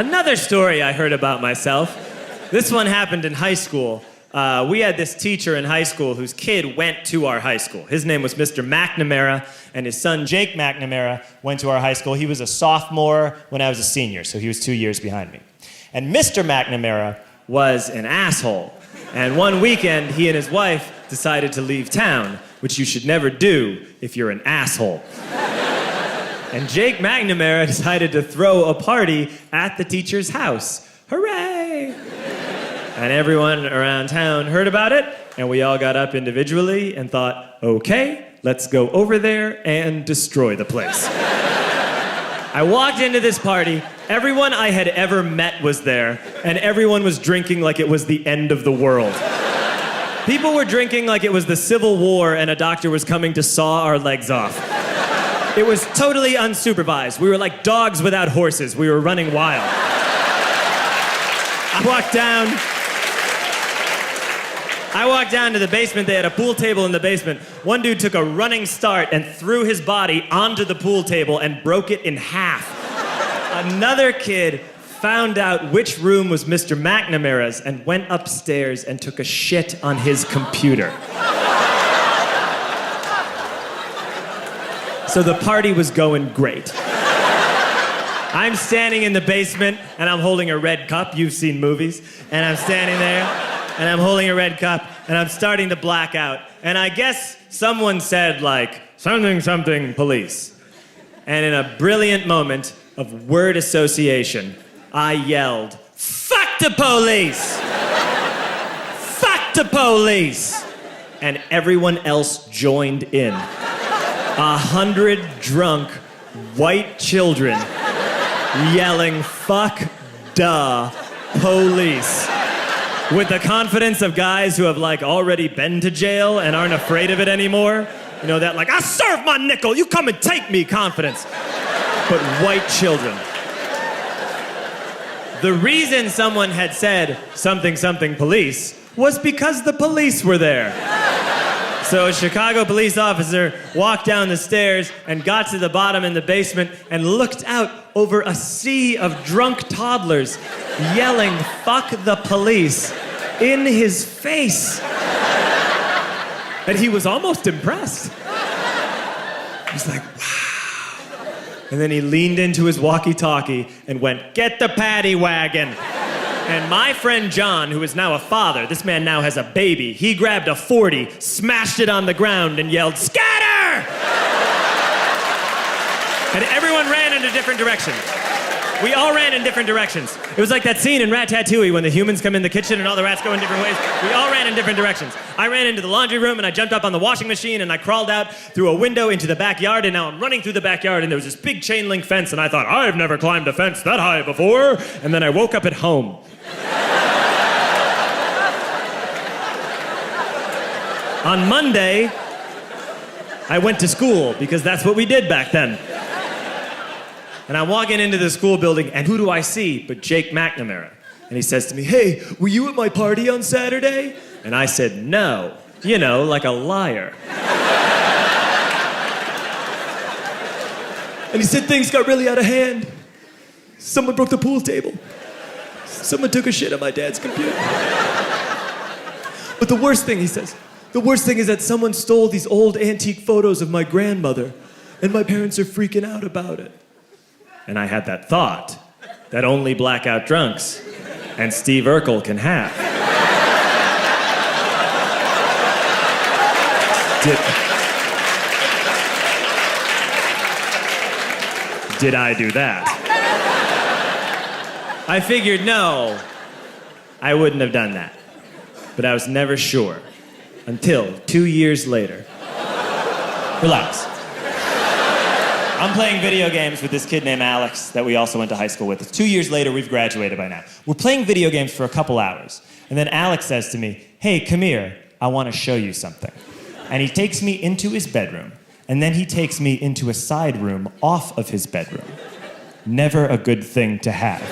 Another story I heard about myself. This one happened in high school. We had this teacher in high school whose kid went to our high school. His name was Mr. McNamara, and his son Jake McNamara went to our high school. He was a sophomore when I was a senior, so he was 2 years behind me. And Mr. McNamara was an asshole. And one weekend, he and his wife decided to leave town, which you should never do if you're an asshole. And Jake McNamara decided to throw a party at the teacher's house. Hooray! And everyone around town heard about it, and we all got up individually and thought, okay, let's go over there and destroy the place. I walked into this party, everyone I had ever met was there, and everyone was drinking like it was the end of the world. People were drinking like it was the Civil War and a doctor was coming to saw our legs off. It was totally unsupervised. We were like dogs without horses. We were running wild. I walked down to the basement. They had a pool table in the basement. One dude took a running start and threw his body onto the pool table and broke it in half. Another kid found out which room was Mr. McNamara's and went upstairs and took a shit on his computer. So the party was going great. I'm standing in the basement and I'm holding a red cup. You've seen movies. And I'm standing there and I'm holding a red cup and I'm starting to black out. And I guess someone said like, something, something, police. And in a brilliant moment of word association, I yelled, fuck the police! Fuck the police! And everyone else joined in. 100 drunk white children yelling, fuck the police. With the confidence of guys who have like already been to jail and aren't afraid of it anymore. You know, that like, I serve my nickel, you come and take me confidence. But white children. The reason someone had said something, something police was because the police were there. So a Chicago police officer walked down the stairs and got to the bottom in the basement and looked out over a sea of drunk toddlers yelling, fuck the police, in his face. And he was almost impressed. He was like, wow. And then he leaned into his walkie-talkie and went, get the paddy wagon. And my friend John, who is now a father, this man now has a baby, he grabbed a 40, smashed it on the ground, and yelled, scatter! And everyone ran in a different direction. We all ran in different directions. It was like that scene in Ratatouille when the humans come in the kitchen and all the rats go in different ways. We all ran in different directions. I ran into the laundry room and I jumped up on the washing machine and I crawled out through a window into the backyard, and now I'm running through the backyard and there was this big chain link fence and I thought, I've never climbed a fence that high before. And then I woke up at home. On Monday, I went to school because that's what we did back then. And I'm walking into the school building, and who do I see but Jake McNamara? And he says to me, hey, were you at my party on Saturday? And I said, no. You know, like a liar. And he said, things got really out of hand. Someone broke the pool table. Someone took a shit on my dad's computer. But the worst thing, he says, the worst thing is that someone stole these old antique photos of my grandmother, and my parents are freaking out about it. And I had that thought that only blackout drunks and Steve Urkel can have. Did I do that? I figured, no, I wouldn't have done that. But I was never sure until 2 years later. Relax. I'm playing video games with this kid named Alex that we also went to high school with. 2 years later, we've graduated by now. We're playing video games for a couple hours. And then Alex says to me, hey, come here, I want to show you something. And he takes me into his bedroom. And then he takes me into a side room off of his bedroom. Never a good thing to have.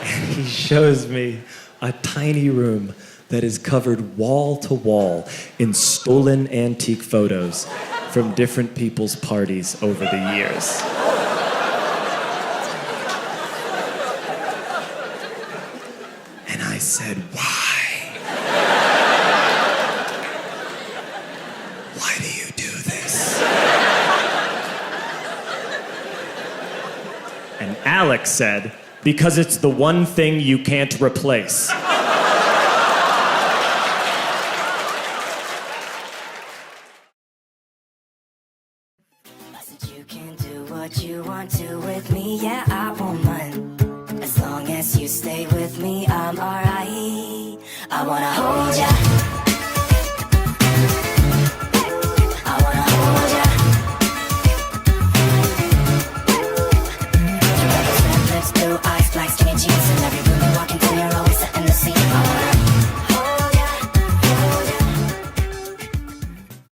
And he shows me a tiny room that is covered wall to wall in stolen antique photos from different people's parties over the years. said, why? Why do you do this? And Alex said, because it's the one thing you can't replace. You can do what you want to with me, yeah, I won't mind. As long as you stay with me, I'm alright. I wanna hold ya.